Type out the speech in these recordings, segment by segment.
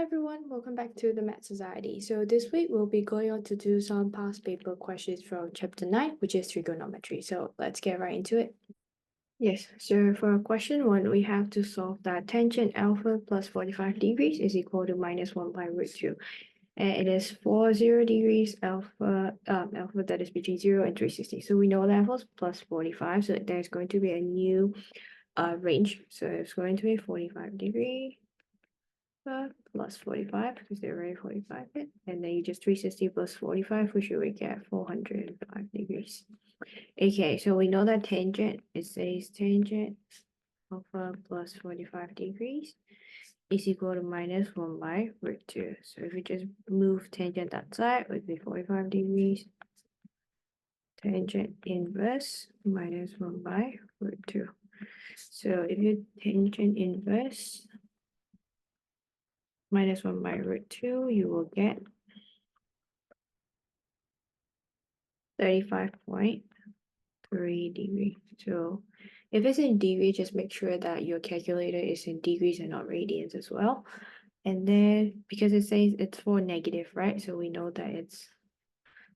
everyone, welcome back to the Math Society. So this week we'll be going on to do some past paper questions from chapter 9, which is trigonometry. So let's get right into it. Yes, so for question 1, we have to solve that tangent alpha plus 45 degrees is equal to minus 1 by root 2. And it is 40 degrees alpha that is between 0 and 360. So we know that alpha is plus 45, so there's going to be a new range. So it's going to be 45 degrees plus 45 because they're already 45 bit, and then you just 360 plus 45, which you will get 405 degrees. Okay, so we know that tangent, it says tangent alpha plus 45 degrees is equal to minus 1 by root 2. So if we just move tangent that side, it would be 45 degrees. Tangent inverse minus 1 by root 2. So if you tangent inverse minus 1 by root 2, you will get 35.3 degrees. So if it's in degree, just make sure that your calculator is in degrees and not radians as well. And then because it says it's for negative, right? So we know that it's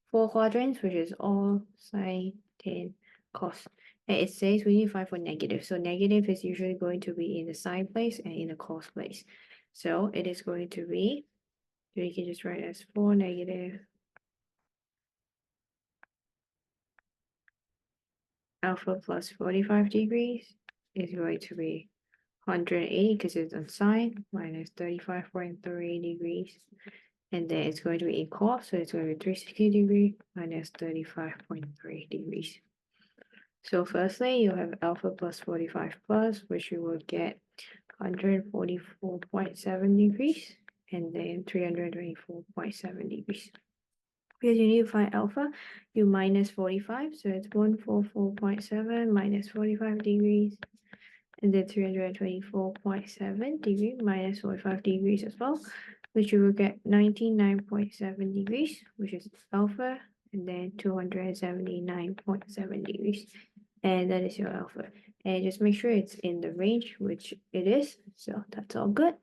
4 quadrants, which is all sine, tan, cos. And it says we need to find for negative. So negative is usually going to be in the sine place and in the cos place. So it is going to be, so you can just write as 4 negative alpha plus 45 degrees is going to be 180 because it's on sine minus 35.3 degrees. And then it's going to be in cos, so it's going to be 360 degrees minus 35.3 degrees. So firstly, you have alpha plus 45 plus, which you will get 144.7 degrees, and then 324.7 degrees. Because you need to find alpha, you minus 45, so it's 144.7 minus 45 degrees, and then 324.7 degrees minus 45 degrees as well, which you will get 99.7 degrees, which is alpha, and then 279.7 degrees, and that is your alpha. And just make sure it's in the range, which it is, so that's all good.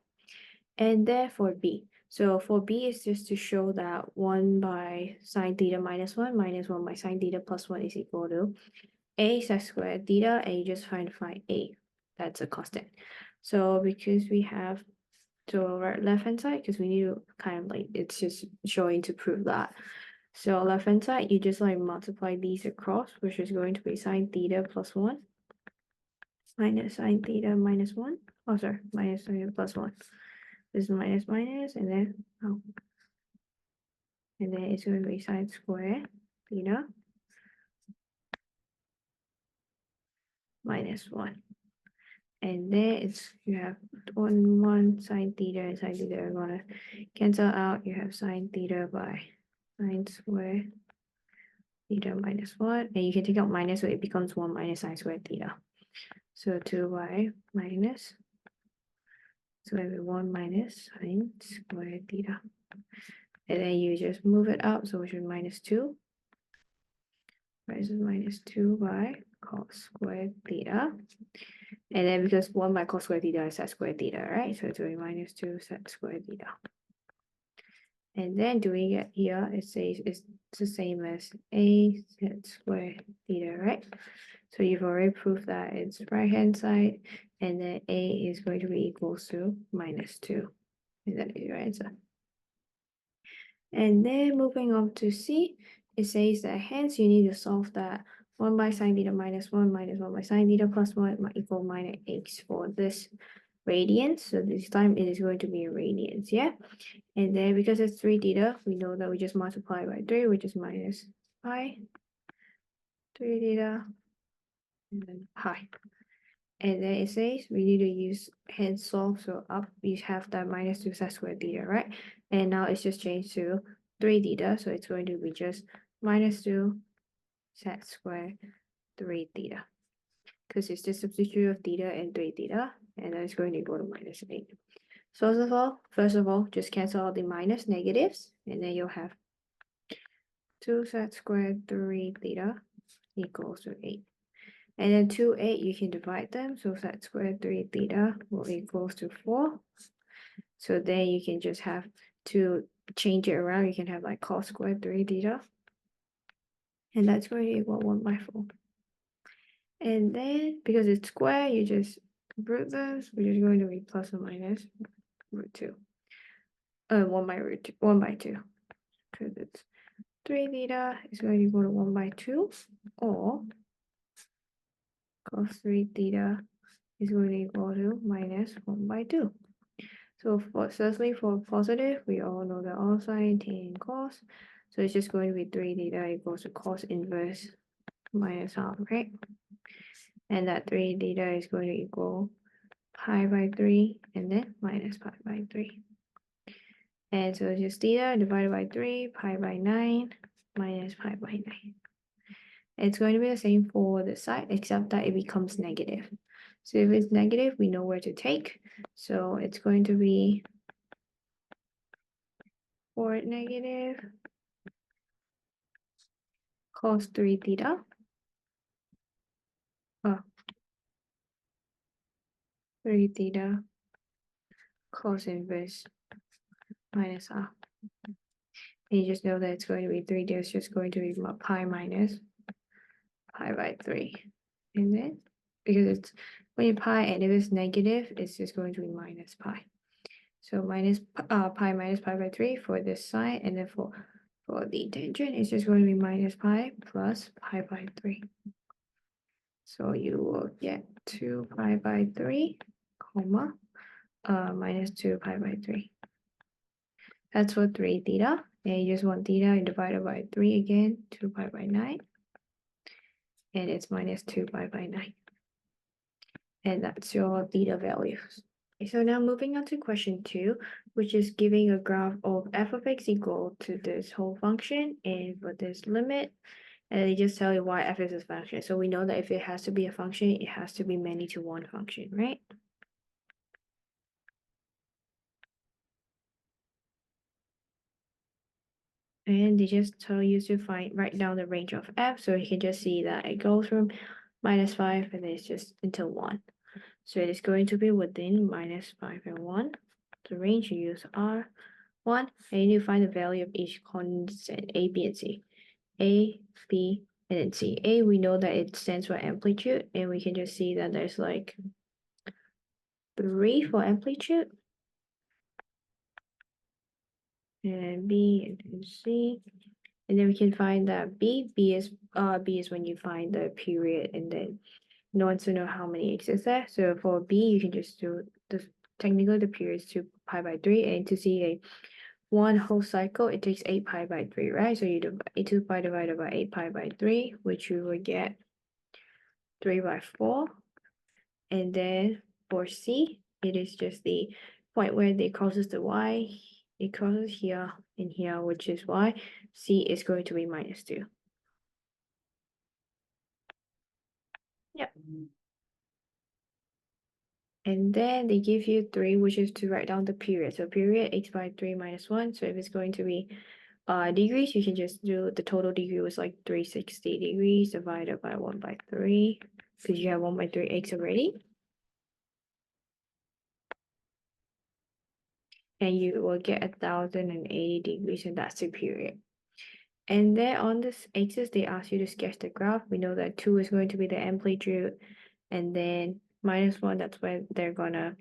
And then for B, so for B is just to show that 1 by sine theta minus 1 by sine theta plus 1 is equal to a sec squared theta, and you just find A. That's a constant. So because we have to our left hand side, because we need to kind of like, it's just showing to prove that. So left hand side, you just like multiply these across, which is going to be sine theta plus 1 minus sine theta minus 1. Oh, sorry, minus sine theta plus 1. This is minus, and then, and then it's going to be sine squared theta minus 1. And then it's, you have 1 sine theta and sine theta are going to cancel out. You have sine theta by sine squared theta minus 1. And you can take out minus, so it becomes 1 minus sine squared theta. So 2y minus, so it will be 1 minus sine squared theta. And then you just move it up, so which is minus 2. Right, so minus 2y cos squared theta. And then because 1 by cos squared theta is sec squared theta, right? So it's going to be minus 2 sec squared theta. And then doing it here, it says it's the same as a sec squared theta, right? So you've already proved that it's right hand side, and then a is going to be equals to minus 2. And that is your answer. And then moving on to C, it says that hence you need to solve that 1 by sine theta minus 1 by sine theta plus 1 might equal minus x for this radians. So this time it is going to be radians, yeah? And then because it's 3 theta, we know that we just multiply by 3, which is minus pi, 3 theta, and then pi. And then it says we need to use hence solve, so up we have that minus 2 sec squared theta, right? And now it's just changed to 3 theta, so it's going to be just minus 2 sec squared 3 theta. Because it's just substitute of theta and 3 theta, and then it's going to go to minus 8. So first of all, just cancel out the minus negatives, and then you'll have 2 sec squared 3 theta equals to 8. And then 2, 8, you can divide them. So sec squared 3 theta will equals to 4. So then you can just have to change it around. You can have like cos squared 3 theta. And that's going to equal 1/4. And then because it's square, you just root this, which is going to be plus or minus root 2. 1/2. Because it's 3 theta is going to equal to 1/2, or cos 3 theta is going to equal to minus 1/2. So firstly, for positive, we all know the all sign tan cos. So it's just going to be 3 theta equals to cos inverse minus half, right? And that 3 theta is going to equal pi/3 and then minus pi/3. And so it's just theta divided by 3, pi/9 minus pi/9. It's going to be the same for the side, except that it becomes negative. So if it's negative, we know where to take. So it's going to be for negative cos 3 theta. 3 theta cos inverse minus half. And you just know that it's going to be 3 theta is just going to be pi minus pi/3. And then, because it's when you pi and if it's negative, it's just going to be minus pi. So minus pi minus pi/3 for this side, and then for the tangent, it's just going to be minus pi plus pi/3. So you will get 2 pi/3, comma, minus 2 pi/3. That's for 3 theta. And you just want theta divided by 3 again, 2 pi/9. And it's minus 2 pi/9. And that's your theta values. So now moving on to question 2, which is giving a graph of f of x equal to this whole function and for this limit. And they just tell you why f is a function. So we know that if it has to be a function, it has to be many to one function, right? And they just tell you to write down the range of f. So you can just see that it goes from -5 and then it's just until 1. So it is going to be within -5 and 1. The range you use are 1, and you find the value of each constant A, B, and C. A, B, and then C. A, we know that it stands for amplitude, and we can just see that there's like 3 for amplitude. And B and then C. And then we can find that B is when you find the period, and then no one to know how many x is there. So for B, you can just do technically the period is 2 pi/3, and to see a one whole cycle, it takes 8 pi/3, right? So you divide 2 pi divided by 8 pi/3, which you would get 3/4. And then for C, it is just the point where it crosses the y. It crosses here and here, which is why C is going to be -2. Yep. And then they give you 3, which is to write down the period. So period 8/3 minus 1. So if it's going to be degrees, you can just do the total degree was like 360 degrees divided by 1/3, because you have 1/3 x already. And you will get 1080 degrees, and that's the period. And then on this axis, they ask you to sketch the graph. We know that 2 is going to be the amplitude, and then -1, that's where they're gonna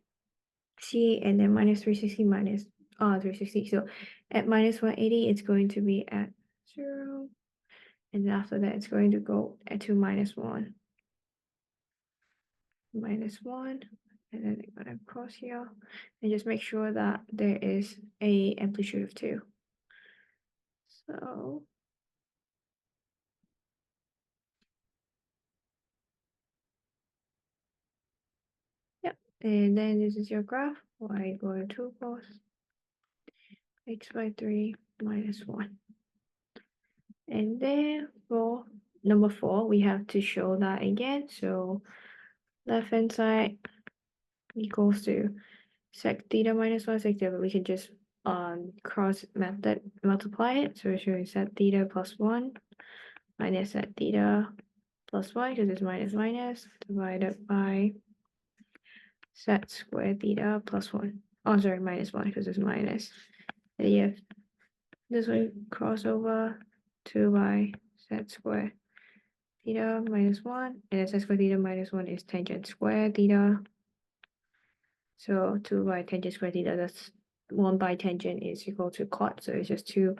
see, and then -360 minus 360. So at -180, it's going to be at 0. And then after that, it's going to go to -1. -1. And then they're gonna cross here. And just make sure that there is a amplitude of 2. So yep. And then this is your graph. Y equal to 2 cos x/3 -1. And then for number 4, we have to show that again. So left hand side equals to sec theta -1 sec theta, but we can just cross method multiply it. So we're showing sec theta plus 1 minus sec theta plus 1, because it's minus divided by sec square theta plus 1. Oh, sorry, -1 because it's minus. And you have this one cross over 2 by z squared theta -1, and then z squared theta -1 is tangent squared theta. So 2 by tangent squared theta, that's 1 by tangent is equal to cot, so it's just 2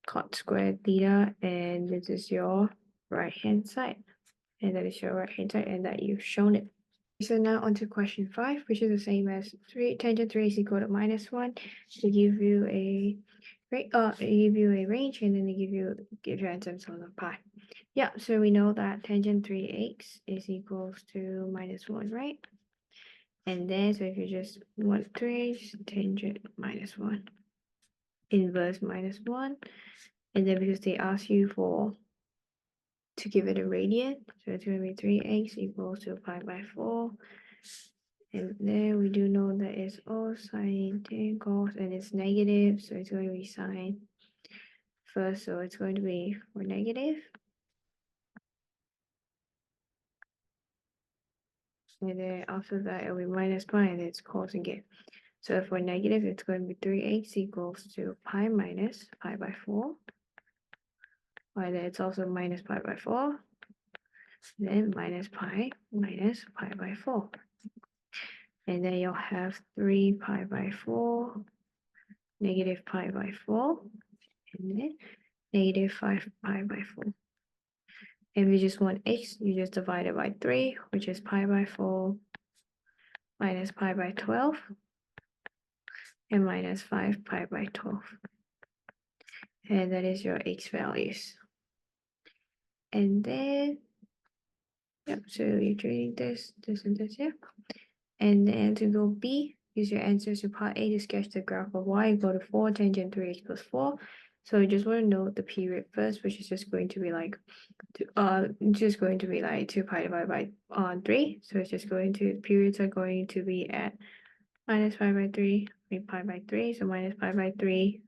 cot squared theta, and this is your right hand side, and that is your right hand side, and that you've shown it. So now on to question 5, which is the same as 3. Tangent 3 is equal to -1. They give you a range, and then they give you answers on the pi. Yeah, so we know that tangent 3x is equals to -1, right? And then so if you just want 3, just tangent -1, inverse -1, and then because they ask you to give it a radian, so it's going to be 3x equals to pi by 4. And then we do know that it's all sine tan cos, and it's negative, so it's going to be sine first, so it's going to be for negative. And then after that, it'll be minus pi, and it's cos again. So for negative, it's going to be 3x equals to pi minus pi by 4. While then it's also minus pi by 4. Then minus pi by 4. And then you'll have 3 pi by 4, negative pi by 4, and then negative 5 pi by 4. If you just want x, you just divide it by 3, which is pi by 4 minus pi by 12, and minus 5 pi by 12. And that is your x values. And then, yep, so you're doing this, and this here. And then to go B, use your answers to part A to sketch the graph of y equal to 4 tangent 3x plus 4. So you just want to know the period first, which is just going to be like, just going to be like 2 pi divided by 3. So it's just going to, periods are going to be at minus pi by 3, pi by 3. So minus pi by 3,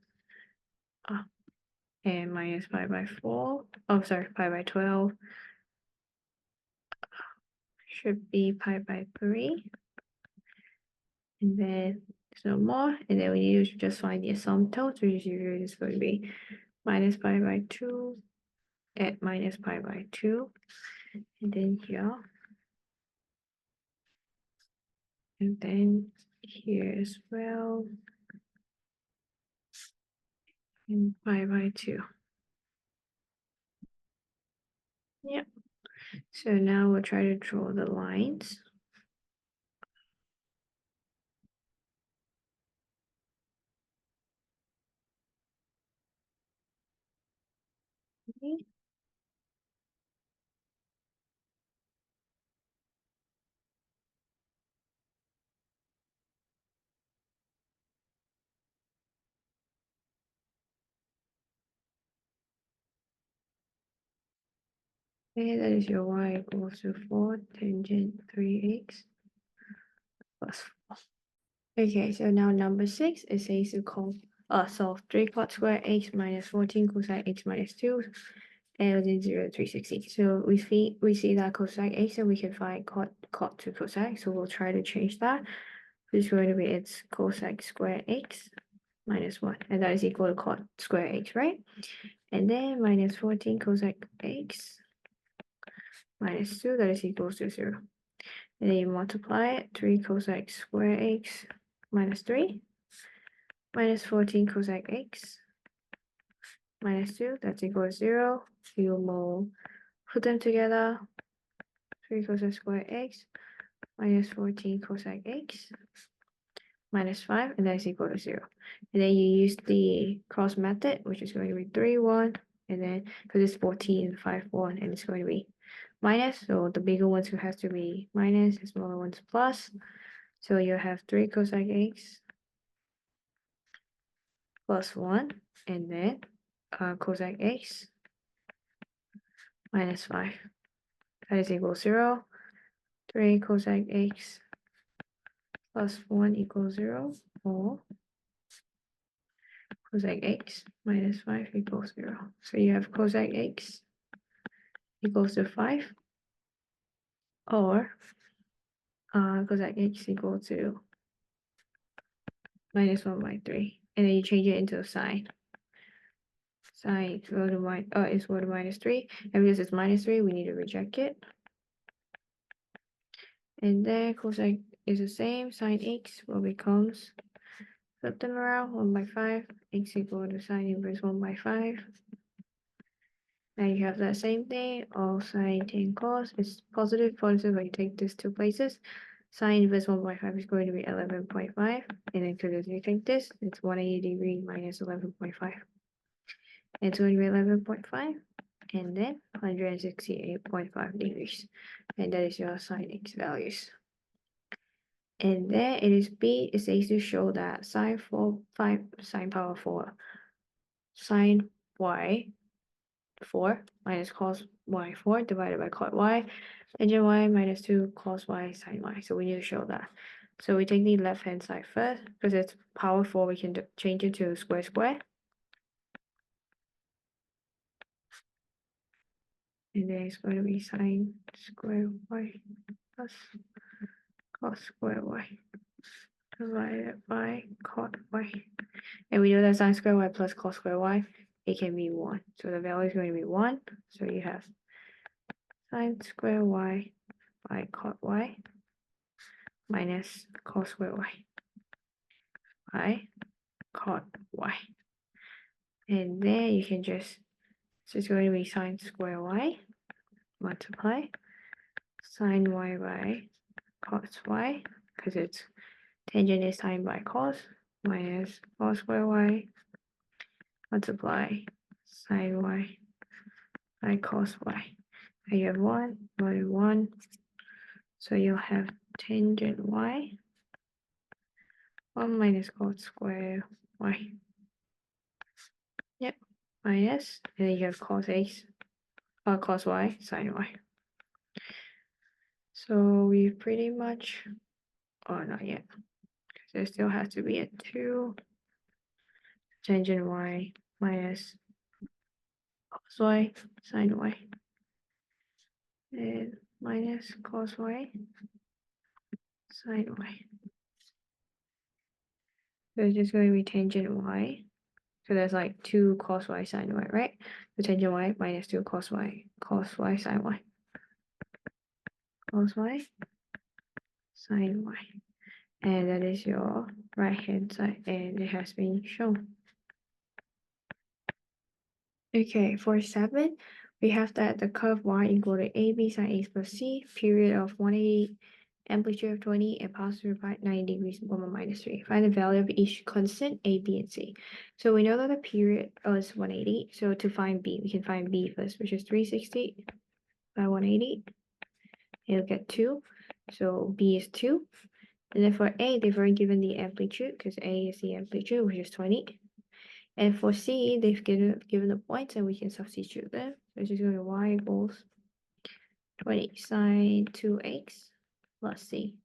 and minus pi by 4. Oh, sorry, pi by 12 should be pi by 3. And then there's no more. And then we need to just find the asymptotes, which is going to be minus pi by 2 at minus pi by 2. And then here. And then here as well. And pi by 2. Yep. So now we'll try to draw the lines. Okay. Okay, that is your y equals to 4 tangent 3x plus 4. Okay, so now number 6, it says to solve 3 cot square x minus 14 cosine x minus 2 and within 0 to 360. So we see that cosine x, and we can find cot to cosine. So we'll try to change that. Which is going to be it's cosine square x minus 1, and that is equal to cot square x, right? And then minus 14 cosine x minus 2, that is equals to 0. And then you multiply it, 3 cosine square x minus 3 minus 14 cosine x minus 2, that's equal to 0. You will put them together, 3 cosine square x minus 14 cosine x minus 5, and that's equal to 0. And then you use the cross method, which is going to be 3, 1, and then because it's 14, 5, 1, and it's going to be minus, so the bigger ones has to be minus, the smaller ones plus. So you have 3 cosine x plus 1, and then cosine x minus 5. That is equal to 0. 3 cosine x plus 1 equals 0, or cosine x minus 5 equals 0. So you have cosine x equals to 5, or cosine x equal to minus 1 by 3. And then you change it into a sine. Sine is equal to minus 3. And because it's minus 3, we need to reject it. And then cosine is the same. Sine x will becomes, flip them around, 1 by 5. X equal to sine inverse 1 by 5. Now you have that same thing. All sine tan cos is positive. When you take these two places. Sine inverse 1 by 5 is going to be 11.5. And then because you take this, it's 180 degrees minus 11.5. And it's going to be 11.5. And then 168.5 degrees. And that is your sine x values. And then it is B, it says to show that sine power 4 sine y 4 minus cos y 4 divided by cot y, tangent y minus 2 cos y sine y. So we need to show that. So we take the left hand side first, because it's power 4, we can change it to square square. And then it's going to be sine square y plus cos square y divided by cot y. And we know that sine square y plus cos square y, it can be 1. So the value is going to be 1. So you have sine square y by cot y minus cos square y by cot y. And then you can just, so it's going to be sine square y multiply sine y by cos y, because it's tangent is sine by cos, minus cos square y multiply sine y by cos y. And you have 1, 1, 1. So you'll have tangent y 1 minus cos square y. Yep, minus, and then you have cos x, cos y, sine y. So we pretty much, oh, not yet, because there still has to be a 2 tangent y minus cos y, sine y, and minus cos y, sine y. So it's just going to be tangent y. So there's like 2 cos y sine y, right? So tangent y minus 2 cos y sine y. Cos y sine y. And that is your right hand side, and it has been shown. Okay, for 7, we have that the curve y equal to AB sine x plus c, period of 180, amplitude of 20, and positive by 90 degrees, 1 minus 3. Find the value of each constant a, b, and c. So we know that the period is 180. So to find b, we can find b first, which is 360 by 180. You'll get 2. So b is 2. And then for a, they've already given the amplitude, because a is the amplitude, which is 20. And for c, they've given the points, and we can substitute them. So it's just going to be y equals 20 sine 2x plus c.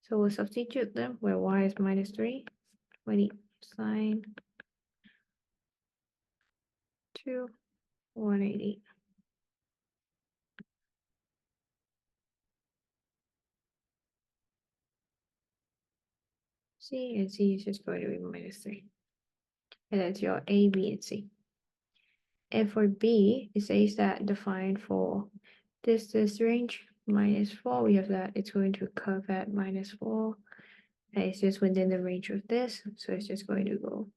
So we'll substitute them where y is minus 3, 20 sine 2, 180. C, and c is just going to be minus 3. And that's your a, b, and c. And for b, it says that defined for this range minus 4, we have that it's going to curve at minus 4. And it's just within the range of this, so it's just going to go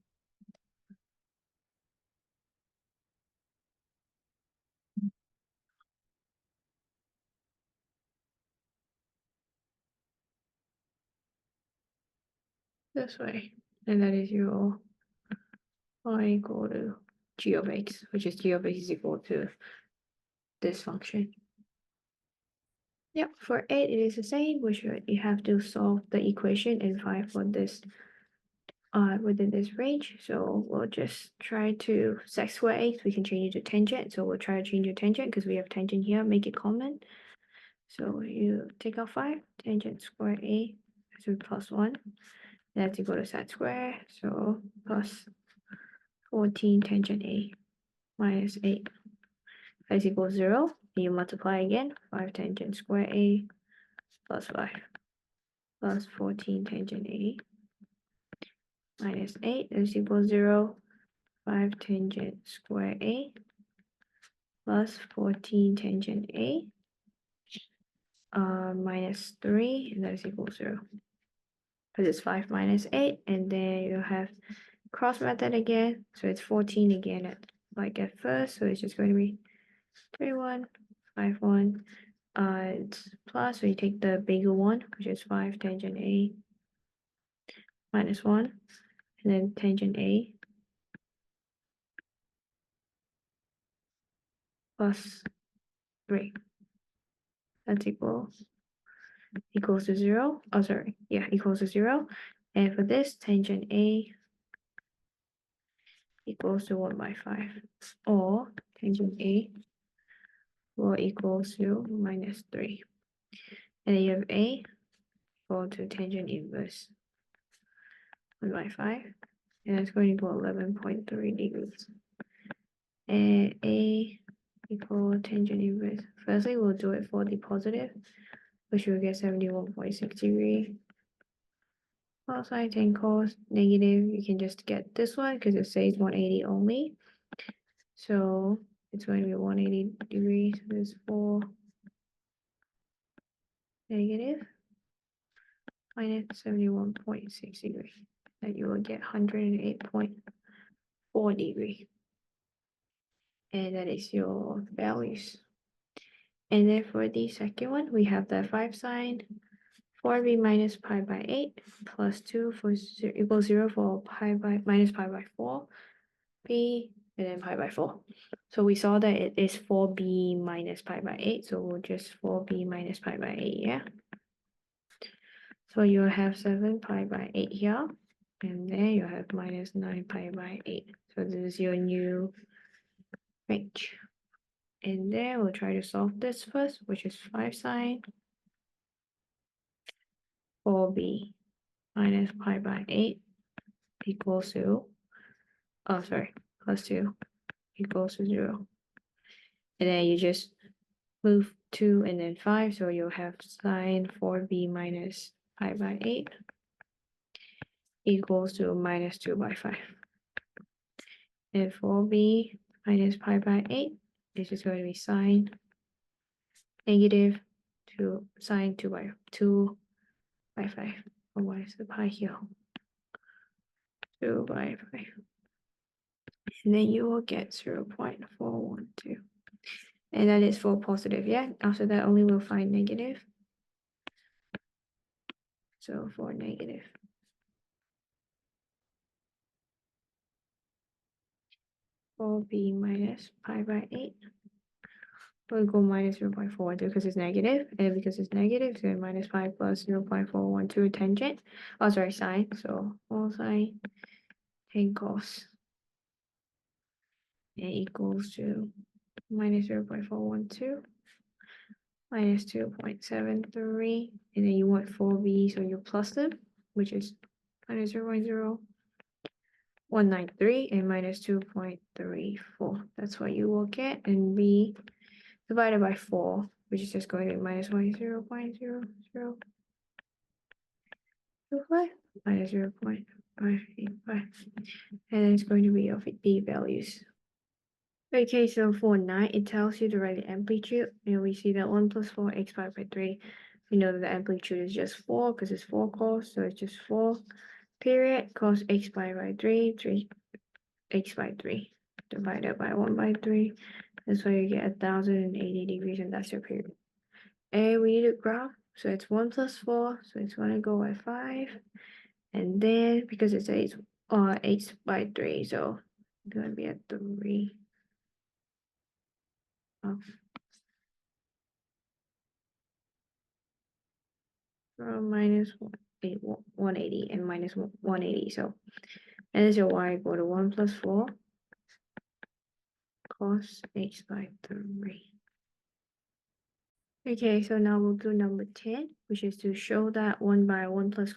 this way. And that is your y equal to g of x, which is g of x is equal to this function. Yep, for 8 it is the same, which you have to solve the equation and find for this within this range. So we'll just try to sec square x, we can change it to tangent. So we'll try to change the tangent because we have tangent here, make it common. So you take out 5, tangent square a, so plus 1. That's equal to sec square, so plus 14 tangent a minus 8 is equal to 0. You multiply again, 5 tangent square a plus 5 plus 14 tangent a minus 8 is equal to 0. 5 tangent square A plus 14 tangent A minus 3, and that is equal to 0. Because it's 5 minus 8, and then you have cross method again, so it's 14 again at first, so it's just going to be 3, 1, 5, 1. It's plus, so you take the bigger one, which is 5 tangent A minus 1, and then tangent A plus 3. That's equals to 0. Oh, sorry. Yeah, equals to 0. And for this, tangent A equals to 1 by 5. Or tangent A will equal to minus 3. And then you have A equal to tangent inverse 1 by 5. And that's going to equal 11.3 degrees. And A equal tangent inverse. Firstly, we'll do it for the positive, which will get 71.6 degrees. Cos, sine, tan, cos, negative, you can just get this one because it says 180 only. So it's going to be 180 degrees. So there's 4 negative minus 71.6 degrees. Then you will get 108.4 degrees. And that is your values. And then for the second one, we have the 5 sine 4b minus pi by 8 plus 2 for 0 equals 0 for pi by minus pi by 4 b and then pi by 4. So we saw that it is 4b minus pi by 8, so we'll just 4b minus pi by 8, yeah? So you'll have 7 pi by 8 here, and then you have minus 9 pi by 8. So this is your new range. And then we'll try to solve this first, which is 5 sine 4b minus pi by 8 equals to, oh sorry, plus 2 equals to 0. And then you just move 2 and then 5, so you'll have sine 4b minus pi by 8 equals to minus 2 by 5. And 4b minus pi by 8 is just going to be sine negative 2 sine 2 by 5. Oh, what is the pi here? 2 by 5. And then you will get 0.412. And that is for positive, yeah? After that, only we'll find negative. So for negative. 4b minus pi by 8. We'll go minus 0.412 because it's negative, and because it's negative, so minus 5 plus 0.412 tangent. Oh, sorry, sine. So 4 sine tan cos and equals to minus 0.412 minus 2.73, and then you want 4b, so you plus them, which is minus 0.0193 and minus 2.34. That's what you will get, and b divided by 4, which is just going to be minus 0.0025 minus 0.585, and it's going to be of the values. Okay, so for 9, it tells you to write the amplitude, and we see that 1 plus 4 x pi by 3. We know that the amplitude is just 4 because it's 4 cos, so it's just 4 period cos x pi by 3, 3 x by 3 divided by 1 by 3. That's why you get 1080 degrees, and that's your period. And we need a graph, so it's 1 plus 4, so it's going to go at 5. And then, because it's 8 by 3, so it's going to be at 3. Oh. Minus 180 and minus 180. So, and is your y equal to 1 plus 4 cos x by 3. Okay, so now we'll do number 10, which is to show that 1 by 1 plus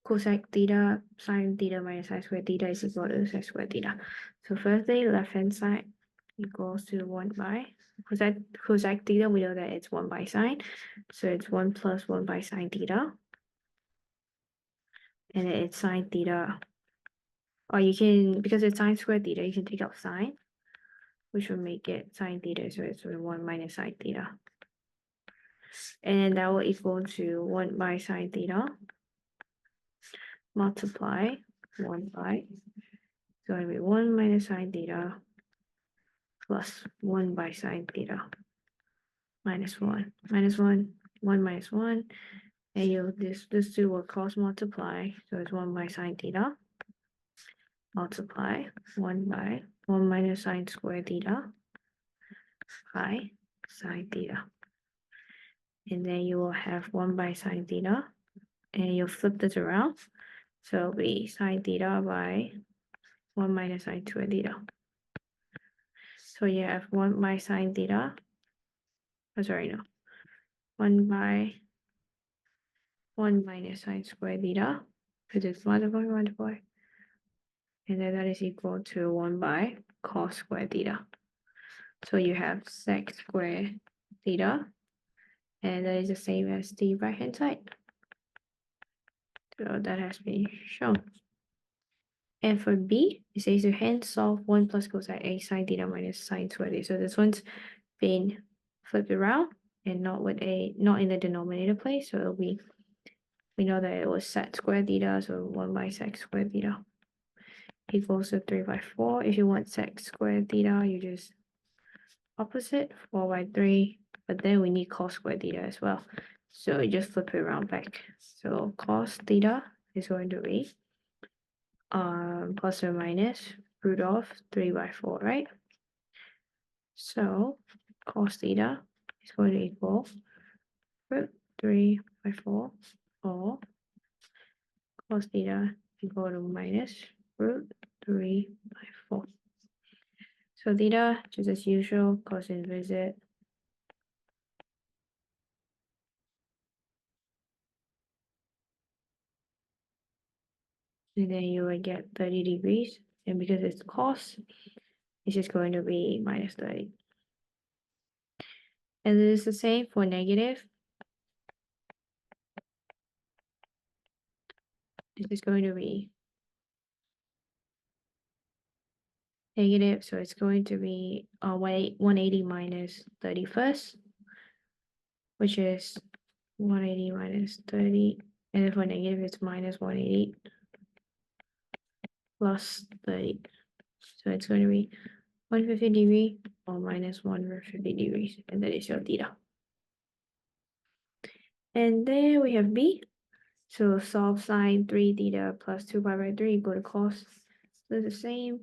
cosec theta sine theta minus sine squared theta is equal to sine squared theta. So firstly, left hand side equals to 1 by cosec theta. We know that it's 1 by sine, so it's 1 plus 1 by sine theta, and then it's sine theta Or you can, because it's sine squared theta, you can take out sine, which will make it sine theta, so it's 1 minus sine theta. And that will equal to 1 by sine theta multiply 1 by, so it'll be 1 minus sine theta plus 1 by sine theta minus 1, minus 1, 1 minus 1, and this two will cross multiply, so it's 1 by sine theta multiply 1 by 1 minus sine squared theta by sine theta. And then you will have 1 by sine theta, and you'll flip this around, so it'll be sine theta by 1 minus sine squared theta. So you have 1 by sine theta, 1 by 1 minus sine squared theta, because it's multiply, and then that is equal to 1 by cos squared theta. So you have sec squared theta, and that is the same as the right hand side. So that has been shown. And for B, it says to hence solve 1 plus cosine A sine theta minus sine squared theta. So this one's been flipped around and not in the denominator place. So it'll be, we know that it was sec squared theta, so 1 by sec squared theta equals to 3 by 4. If you want sec squared theta, you just opposite 4 by 3, but then we need cos squared theta as well. So you just flip it around back. So cos theta is going to be plus or minus root of 3 by 4, right? So cos theta is going to equal root 3 by 4, or cos theta equal to minus root 3 by 4. So theta, just as usual, cos inverse it. And then you will get 30 degrees. And because it's cos, it's just going to be minus 30. And it is the same for negative. This is going to be negative, so it's going to be 180 minus 30 first, which is 180 minus 30, and then for negative it's minus 180 plus 30. So it's going to be 150 degree or minus 150 degrees, and that is your theta. And then we have B. So solve sine 3 theta plus 2 pi by 3 equal to cos. So the same.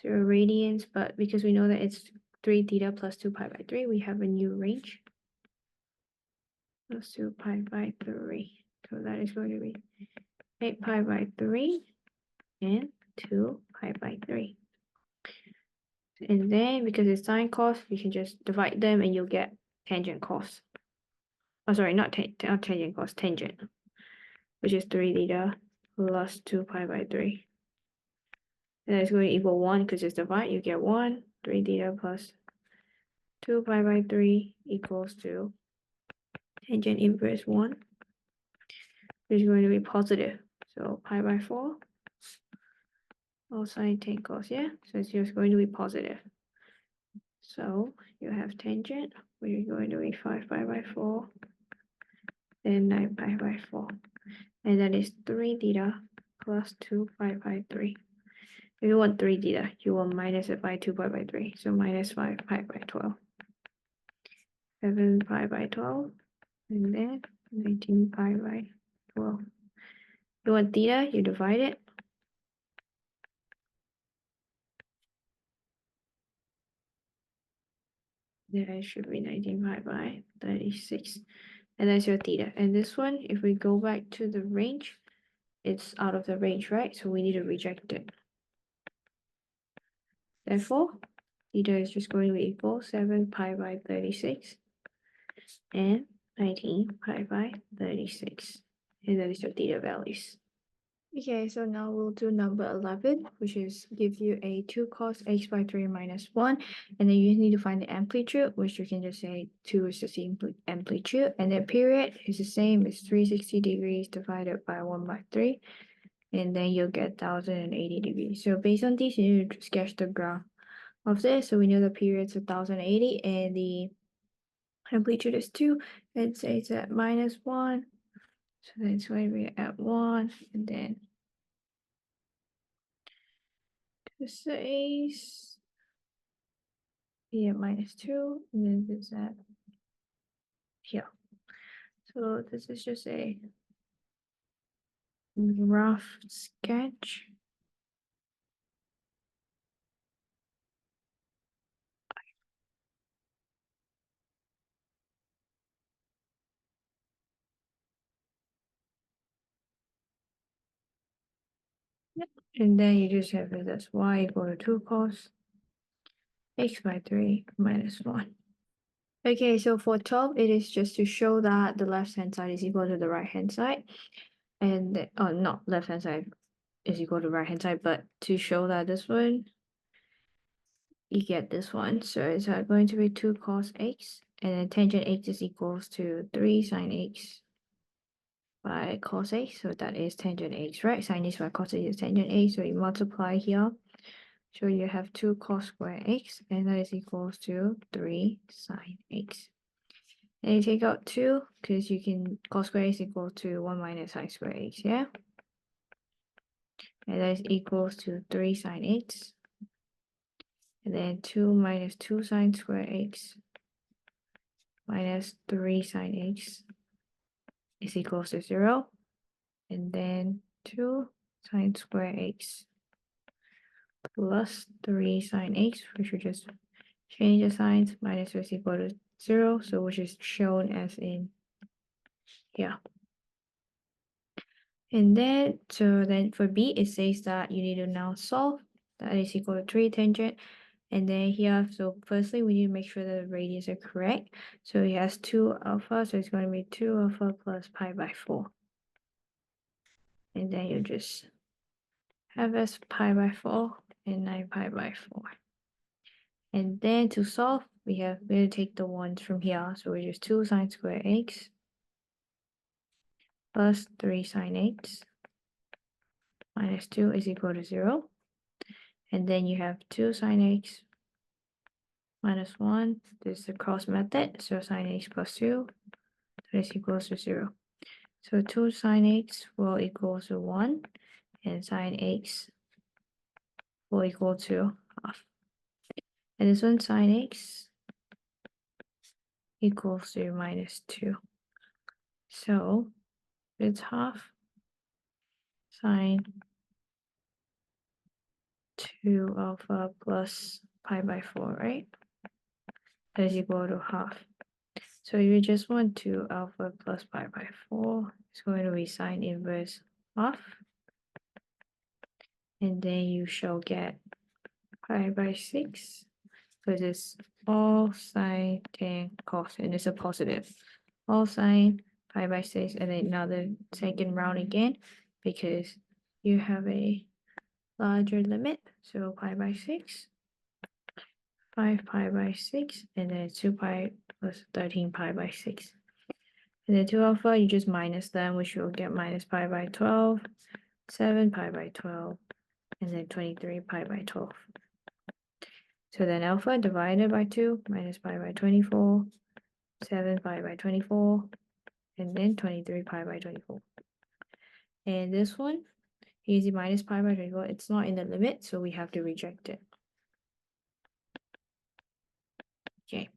0 radians, but because we know that it's 3 theta plus 2 pi by 3, we have a new range. Plus 2 pi by 3. So that is going to be 8 pi by 3 and 2 pi by 3. And then because it's sine cos, we can just divide them and you'll get tangent cos. Oh, sorry, not tangent cos, tangent, which is 3 theta plus 2 pi by 3. And that's going to equal 1 because it's divide, you get 1, 3 theta plus 2 pi by 3 equals to tangent inverse 1, which is going to be positive. So pi by 4, all sine tan cos, yeah? So it's just going to be positive. So you have tangent, which is going to be 5 pi by 4, then 9 pi by 4. And that is 3 theta plus 2 pi by 3. If you want 3 theta, you will minus it by 2 pi by 3. So minus 5 pi by 12. 7 pi by 12. And then 19 pi by 12. You want theta, you divide it. There should be 19 pi by 36. And that's your theta. And this one, if we go back to the range, it's out of the range, right? So we need to reject it. Therefore, theta is just going to be equal 7 pi by 36 and 19 pi by 36. And that is your theta values. Okay, so now we'll do number 11, which is give you a 2 cos x by 3 minus 1. And then you need to find the amplitude, which you can just say 2 is the same amplitude. And the period is the same, it's 360 degrees divided by 1 by 3. and then you'll get 1080 degrees. So based on this, you need to sketch the graph of this. So we know the period's 1080 and the amplitude is 2. Let's say it's at -1. So that's why we're at 1, and then to say yeah, -2, and then this at here. So this is just a rough sketch. And then you just have it as y equal to 2 cos x by 3 minus 1. Okay, so for 12, it is just to show that the left-hand side is equal to the right-hand side. And, not left-hand side is equal to right-hand side, but to show that this one, you get this one. So it's going to be 2 cos x, and then tangent x is equals to 3 sine x by cos x. So that is tangent x, right? Sine x by cos x is tangent x. So you multiply here. So you have 2 cos square x, and that is equals to 3 sine x. And you take out 2, because you can cos square x equals to 1 minus sine square x, yeah? And that is equals to 3 sine x. And then 2 minus 2 sine square x minus 3 sine x is equals to 0. And then 2 sine square x plus 3 sine x, which we just change the signs, minus is equal to 0, so which is shown as in here. And then, so then for B, it says that you need to now solve. That is equal to 3 tangent. And then here, so firstly, we need to make sure that the radius are correct. So it has 2 alpha, so it's going to be 2 alpha plus pi by 4. And then you just have as pi by 4 and 9 pi by 4. And then to solve, we're going to take the ones from here. So we just 2 sine square x plus 3 sine x minus 2 is equal to 0. And then you have 2 sine x minus 1. This is the cross method. So sine x plus 2, that is equals to 0. So 2 sine x will equal to 1, and sine x will equal to half. And this one, sine x equals to minus 2. So it's half sine 2 alpha plus pi by 4, right? That is equal to half. So you just want 2 alpha plus pi by 4. It's going to be sine inverse half. And then you shall get pi by 6. So this all sine tan cos, and it's a positive. All sine pi by 6, and then another second round again, because you have a larger limit. So pi by 6, 5 pi by 6, and then 2 pi plus 13 pi by 6. And then 2 alpha, you just minus them, which will get minus pi by 12, 7 pi by 12, and then 23 pi by 12. So then alpha divided by 2 minus pi by 24, 7 pi by 24, and then 23 pi by 24. And this one, easy minus pi by 24, it's not in the limit, so we have to reject it. Okay.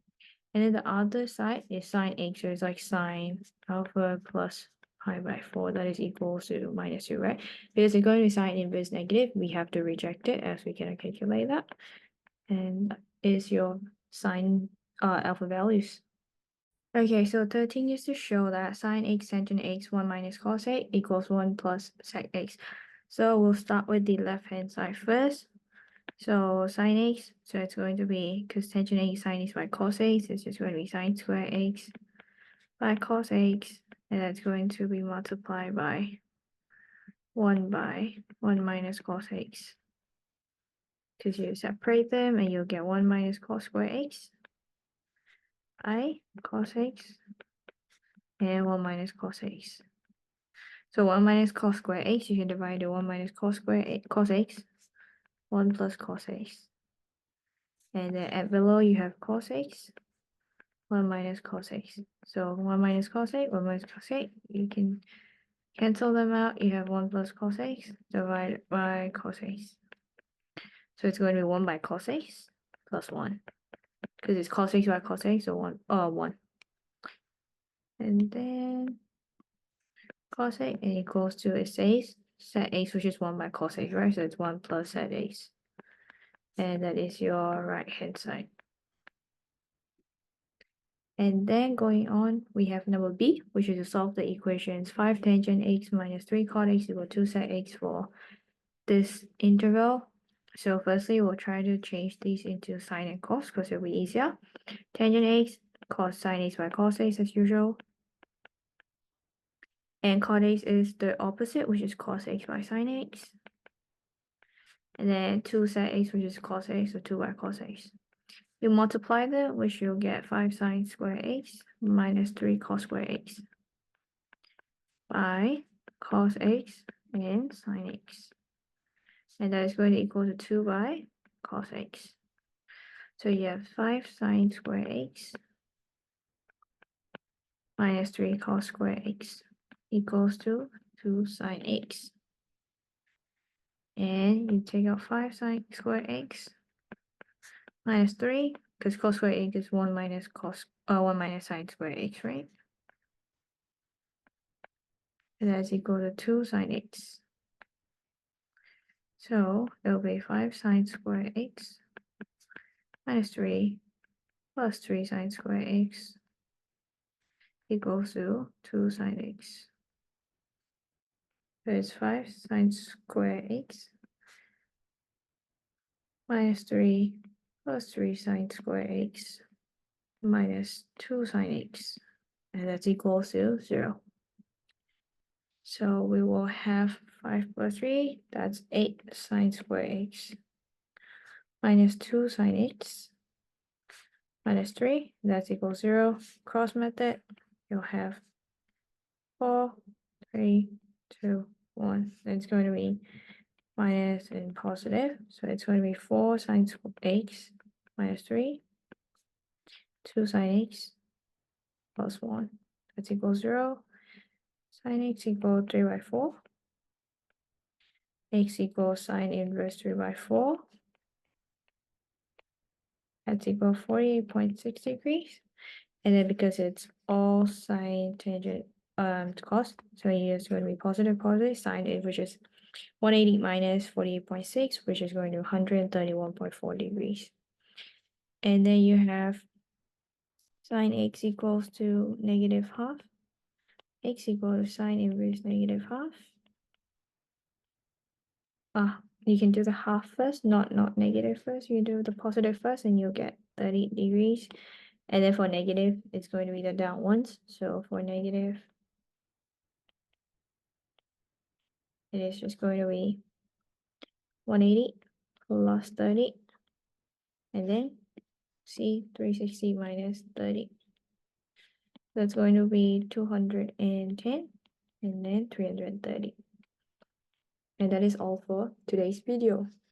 And then the other side is sine x, so it's like sine alpha plus pi by 4, that is equals to minus 2, right? Because it's going to be sine inverse negative, we have to reject it as we cannot calculate that. And is your sine alpha values. Okay, so 13 is to show that sine x tangent x 1 minus cos x equals 1 plus sec x. So we'll start with the left hand side first. So sine x, so it's going to be, because tangent x sine x by cos x, it's just going to be sine square x by cos x, and that's going to be multiplied by 1 minus cos x. Because you separate them and you'll get 1 minus cos square x by cos x and 1 minus cos x. So 1 minus cos square x, you can divide the 1 minus cos square cos x, 1 plus cos x. And then at below you have cos x, 1 minus cos x. So 1 minus cos x, 1 minus cos x, you can cancel them out. You have 1 plus cos x divided by cos x. So it's going to be 1 by cos x plus 1. Because it's cos x by cos x, so 1. And then cos x and equals to, it says sec x, which is 1 by cos x, right? So it's 1 plus sec x. And that is your right hand side. And then going on, we have number B, which is to solve the equations 5 tangent x minus 3 cot x equal 2 sec x for this interval. So firstly, we'll try to change these into sine and cos because it'll be easier. Tangent x, cos sine x by cos x as usual. And cot x is the opposite, which is cos x by sine x. And then 2 sec x, which is cos x, so 2 by cos x. You multiply them, which you'll get 5 sine square x minus 3 cos square x by cos x and sine x. And that is going to equal to 2 by cos x. So you have 5 sine square x minus 3 cos square x equals to 2 sine x. And you take out 5 sine square x minus 3, because cos square x is 1 minus 1 minus sine square x, right? And that's equal to 2 sine x. So it'll be 5 sine square x minus 3 plus 3 sine square x equals to 2 sine x. So it's 5 sine square x minus 3 plus 3 sine square x minus 2 sine x. And that's equals to 0. So we will have 5 plus 3, that's 8 sine square x minus 2 sine x minus 3, that's equals 0. Cross method, you'll have 4, 3, 2, 1. And it's going to be minus and positive. So it's going to be 4 sine x minus 3, 2 sine x plus 1. That's equals 0. Sine x equals 3 by 4. X equals sine inverse 3 by 4. That's equal 48.6 degrees. And then because it's all sine tangent cos, so here is going to be positive sine, which is 180 minus 48.6, which is going to 131.4 degrees. And then you have sine x equals to negative half. X equals to sine inverse negative half. You can do the half first, not negative first. You do the positive first and you'll get 30 degrees. And then for negative, it's going to be the down ones. So for negative, it is just going to be 180 plus 30. And then see 360 minus 30. That's going to be 210 and then 330. And that is all for today's video.